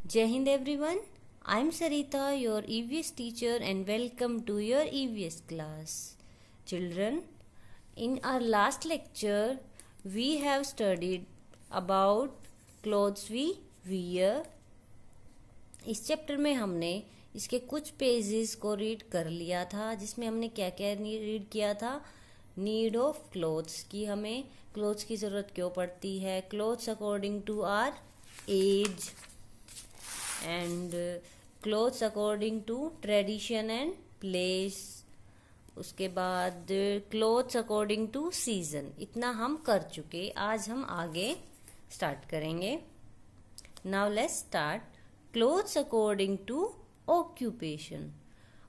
Jai Hind everyone. I'm Sarita, your EVS teacher, and welcome to your EVS class. Children, in our last lecture, we have studied about clothes we wear. इस chapter में हमने इसके कुछ pages को read कर लिया था, जिसमें हमने क्या क्या रीड किया था। नीड ऑफ क्लोथ्स, कि हमें क्लोथ्स की ज़रूरत क्यों पड़ती है, clothes according to our age and clothes according to tradition and place. उसके बाद क्लोथ्स अकॉर्डिंग टू सीजन। इतना हम कर चुके, आज हम आगे स्टार्ट करेंगे। Now let's start. Clothes according to occupation.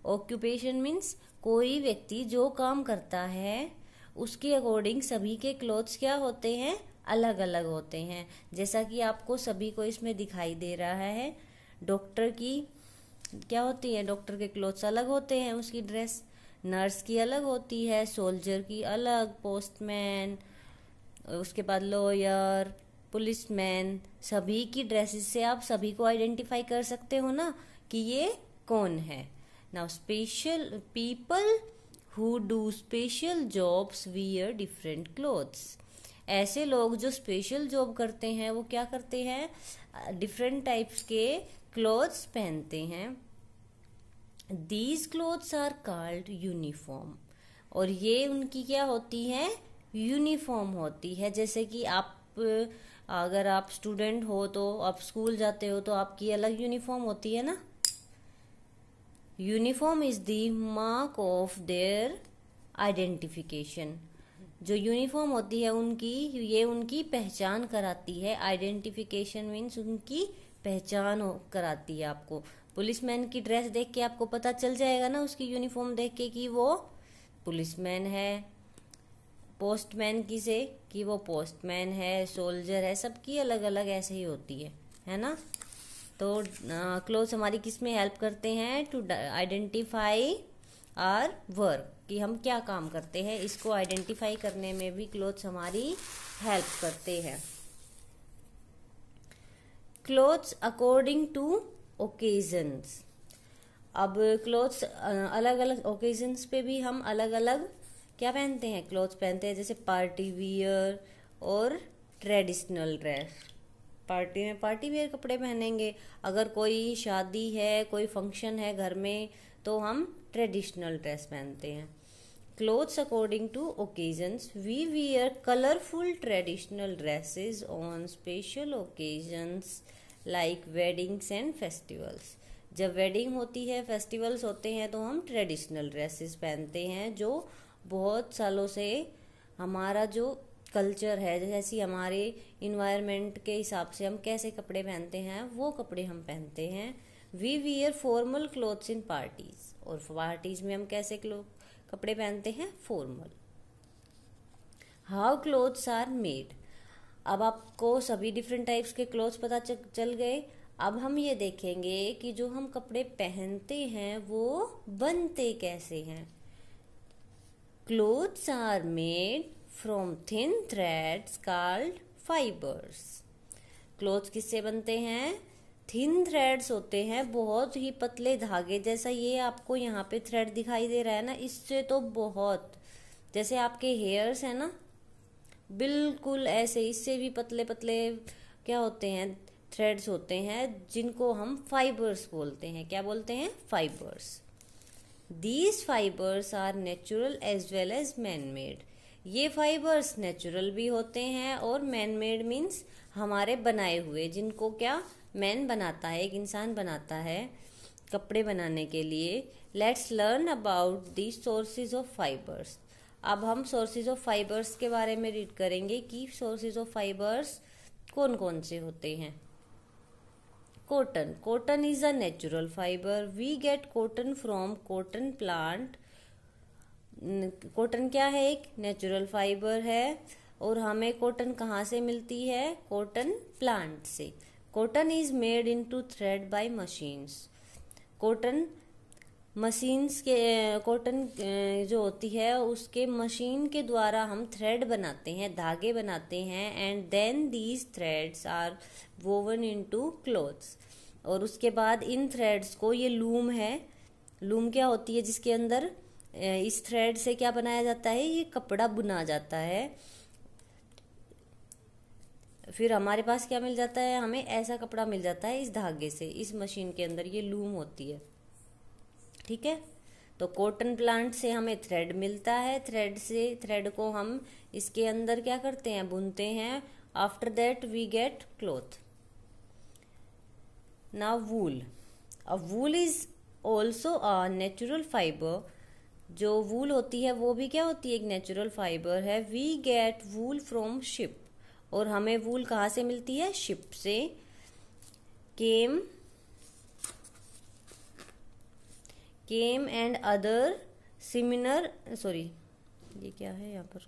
Occupation means कोई व्यक्ति जो काम करता है उसके अकॉर्डिंग सभी के क्लोथ्स क्या होते हैं, अलग अलग होते हैं। जैसा कि आपको सभी को इसमें दिखाई दे रहा है, डॉक्टर की क्या होती है, डॉक्टर के क्लोथ्स अलग होते हैं, उसकी ड्रेस। नर्स की अलग होती है, सोल्जर की अलग, पोस्टमैन, उसके बाद लॉयर, पुलिसमैन, सभी की ड्रेसेस से आप सभी को आइडेंटिफाई कर सकते हो ना कि ये कौन है। Now special people who do special jobs wear different clothes. ऐसे लोग जो स्पेशल जॉब करते हैं वो क्या करते हैं, डिफरेंट टाइप्स के क्लोथ्स पहनते हैं। These clothes are called uniform. और ये उनकी क्या होती है, यूनिफॉर्म होती है। जैसे कि आप अगर आप स्टूडेंट हो तो आप स्कूल जाते हो तो आपकी अलग यूनिफॉर्म होती है ना। Uniform is the mark of their identification. जो यूनिफॉर्म होती है उनकी, ये उनकी पहचान कराती है। आइडेंटिफिकेशन मीन्स उनकी पहचान कराती है आपको। पुलिसमैन की ड्रेस देख के आपको पता चल जाएगा ना, उसकी यूनिफॉर्म देख के कि वो पुलिसमैन है। पोस्टमैन की से कि वो पोस्टमैन है, सोल्जर है, सबकी अलग अलग ऐसे ही होती है ना। तो क्लोथ्स हमारी किस में हेल्प करते हैं, टू आइडेंटिफाई आर वर्क, कि हम क्या काम करते हैं, इसको आइडेंटिफाई करने में भी क्लोथ्स हमारी हेल्प करते हैं। Clothes according to occasions. अब क्लोथ्स अलग अलग ओकेजन्स पे भी हम अलग अलग क्या पहनते हैं, क्लोथ्स पहनते हैं। जैसे पार्टी वियर और ट्रेडिशनल ड्रेस। पार्टी में पार्टी वियर कपड़े पहनेंगे, अगर कोई शादी है, कोई फंक्शन है घर में, तो हम ट्रेडिशनल ड्रेस पहनते हैं। Clothes according to occasions, we wear colourful traditional dresses on special occasions like weddings and festivals. जब वेडिंग होती है, फेस्टिवल्स होते हैं, तो हम ट्रेडिशनल ड्रेसेस पहनते हैं। जो बहुत सालों से हमारा जो कल्चर है, जैसे हमारे इन्वायरमेंट के हिसाब से हम कैसे कपड़े पहनते हैं, वो कपड़े हम पहनते हैं। We wear formal clothes in parties. और पार्टीज में हम कैसे कपड़े पहनते हैं, formal. How clothes are made. अब आपको सभी डिफरेंट टाइप्स के क्लोथ्स पता चल गए। अब हम ये देखेंगे कि जो हम कपड़े पहनते हैं वो बनते कैसे हैं। Clothes are made from thin threads called fibres. Clothes किससे बनते हैं, थिन थ्रेड्स होते हैं, बहुत ही पतले धागे। जैसा ये आपको यहाँ पे थ्रेड दिखाई दे रहा है ना, इससे तो बहुत, जैसे आपके हेयर्स है ना, बिल्कुल ऐसे, इससे भी पतले पतले क्या होते हैं, थ्रेड्स होते हैं, जिनको हम फाइबर्स बोलते हैं। क्या बोलते हैं, fibres. These fibres are natural as well as man made. ये फाइबर्स नेचुरल भी होते हैं और मैन मेड मीन्स हमारे बनाए हुए, जिनको क्या मैन बनाता है, एक इंसान बनाता है कपड़े बनाने के लिए। Let's learn about the sources of fibres. अब हम सोर्सेज ऑफ फाइबर्स के बारे में रीड करेंगे कि सोर्सेज ऑफ फाइबर्स कौन कौन से होते हैं। Cotton. Cotton is a natural fibre. We get cotton from cotton plant. Cotton क्या है, एक नेचुरल फाइबर है। और हमें कॉटन कहाँ से मिलती है, कॉटन प्लांट से। Cotton is made into thread by machines. Cotton machines के, कॉटन जो होती है उसके मशीन के द्वारा हम थ्रेड बनाते हैं, धागे बनाते हैं। And then these threads are woven into clothes. और उसके बाद इन थ्रेड्स को, ये लूम है, लूम क्या होती है जिसके अंदर इस थ्रेड से क्या बनाया जाता है, ये कपड़ा बुना जाता है। फिर हमारे पास क्या मिल जाता है, हमें ऐसा कपड़ा मिल जाता है इस धागे से, इस मशीन के अंदर ये लूम होती है, ठीक है। तो कॉटन प्लांट से हमें थ्रेड मिलता है, थ्रेड को हम इसके अंदर क्या करते हैं, बुनते हैं। After that we get cloth. Now wool. Wool is also a natural fibre. जो वूल होती है वो भी क्या होती है, एक नेचुरल फाइबर है। We get wool from sheep. और हमें वूल कहाँ से मिलती है, शिप से। Came and other similar, sorry ये क्या है यहाँ पर,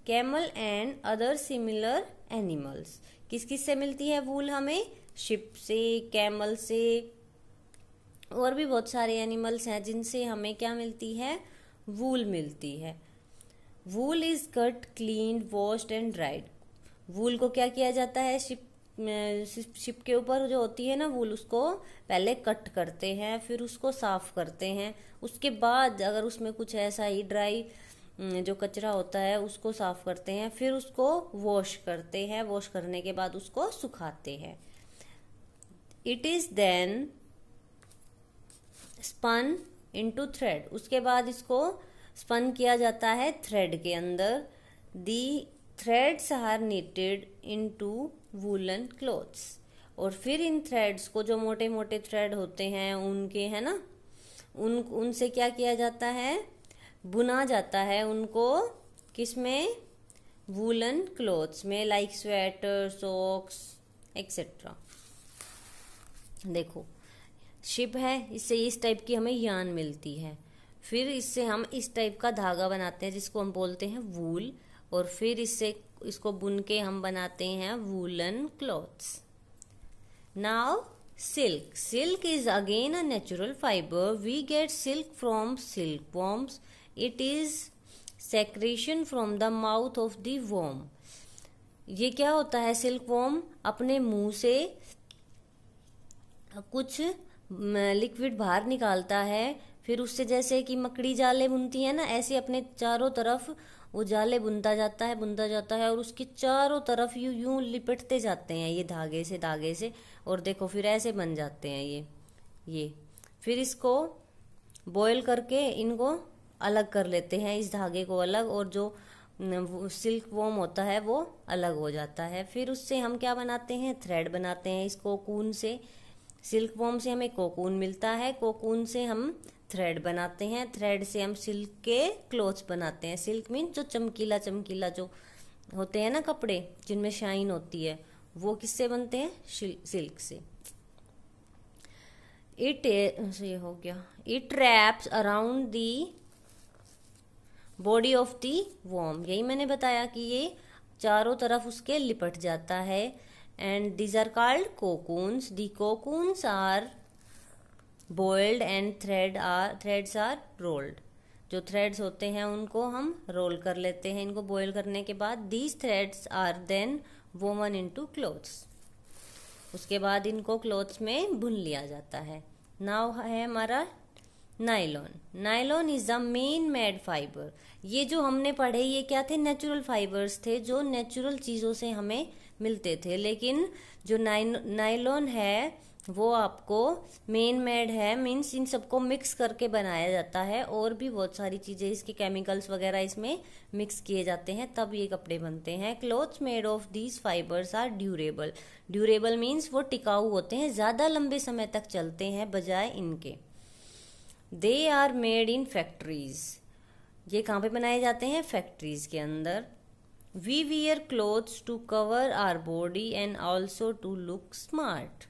camel and other similar animals. किस किस से मिलती है वूल हमें, शिप से, कैमल से, और भी बहुत सारे एनिमल्स हैं जिनसे हमें क्या मिलती है, वूल मिलती है। Wool is cut, cleaned, washed and dried. Wool को क्या किया जाता है, शिप के ऊपर जो होती है ना वूल, उसको पहले कट करते हैं, फिर उसको साफ करते हैं। उसके बाद अगर उसमें कुछ ऐसा ही ड्राई जो कचरा होता है उसको साफ करते हैं, फिर उसको वॉश करते हैं। वॉश करने के बाद उसको सुखाते हैं। It is then spun into thread. उसके बाद इसको स्पन किया जाता है थ्रेड के अंदर। The threads are knitted into woollen clothes. और फिर इन थ्रेड्स को, जो मोटे मोटे थ्रेड होते हैं उनके, है ना, उनसे क्या किया जाता है, बुना जाता है उनको। किसमें, वूलन क्लॉथ्स में, लाइक स्वेटर, सॉक्स एक्सेट्रा। देखो शिप है, इससे इस टाइप की हमें यार्न मिलती है। फिर इससे हम इस टाइप का धागा बनाते हैं जिसको हम बोलते हैं वूल। और फिर इसको बुन के हम बनाते हैं woollen clothes. Now silk is again a natural fibre. We get silk from silk worms. It is secretion from the mouth of the worm. ये क्या होता है, सिल्क वॉर्म अपने मुंह से कुछ लिक्विड बाहर निकालता है। फिर उससे जैसे कि मकड़ी जाले बुनती है ना, ऐसे अपने चारों तरफ वो जाले बुनता जाता है और उसके चारों तरफ यूं लिपटते जाते हैं ये धागे से। और देखो फिर ऐसे बन जाते हैं ये। फिर इसको बॉयल करके इनको अलग कर लेते हैं, इस धागे को अलग, और जो सिल्क वॉर्म होता है वो अलग हो जाता है। फिर उससे हम क्या बनाते हैं, थ्रेड बनाते हैं। इस कोकून से, सिल्क वॉर्म से हमें कोकून मिलता है, कोकून से हम थ्रेड बनाते हैं, थ्रेड से हम सिल्क के क्लॉथ्स बनाते हैं। सिल्क मीन जो चमकीला जो होते हैं ना कपड़े जिनमें शाइन होती है, वो किससे बनते हैं, सिल्क से। ये हो गया। It wraps around the body of the worm. यही मैंने बताया कि ये चारों तरफ उसके लिपट जाता है। And these are called cocoons. The cocoons are boiled and threads are rolled। जो थ्रेड्स होते हैं उनको हम रोल कर लेते हैं। इनको बॉयल करने के बाद these threads are then woven into clothes। उसके बाद इनको क्लॉथ्स में बुन लिया जाता है। नाउ है हमारा nylon is a main made fibre. ये जो हमने पढ़े ये क्या थे, नेचुरल फाइबर्स थे जो नेचुरल चीजों से हमें मिलते थे। लेकिन जो नायलॉन है वो आपको मेन मेड है, मीन्स इन सबको मिक्स करके बनाया जाता है। और भी बहुत सारी चीजें, इसके केमिकल्स वगैरह इसमें मिक्स किए जाते हैं तब ये कपड़े बनते हैं। Clothes made of these fibres are durable. Durable means वो टिकाऊ होते हैं, ज्यादा लंबे समय तक चलते हैं बजाय इनके। They are made in factories. ये कहाँ पे बनाए जाते हैं, फैक्ट्रीज के अंदर। We wear clothes to cover our body and also to look smart.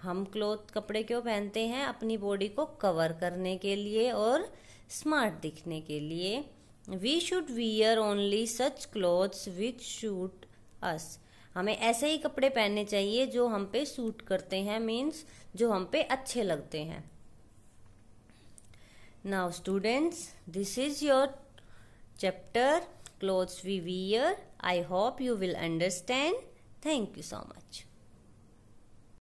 हम कपड़े क्यों पहनते हैं, अपनी बॉडी को कवर करने के लिए और स्मार्ट दिखने के लिए। We should wear only such clothes which suit us. हमें ऐसे ही कपड़े पहनने चाहिए जो हम पे सूट करते हैं, मीन्स जो हम पे अच्छे लगते हैं। Now students, this is your chapter clothes we wear. I hope you will understand. Thank you so much.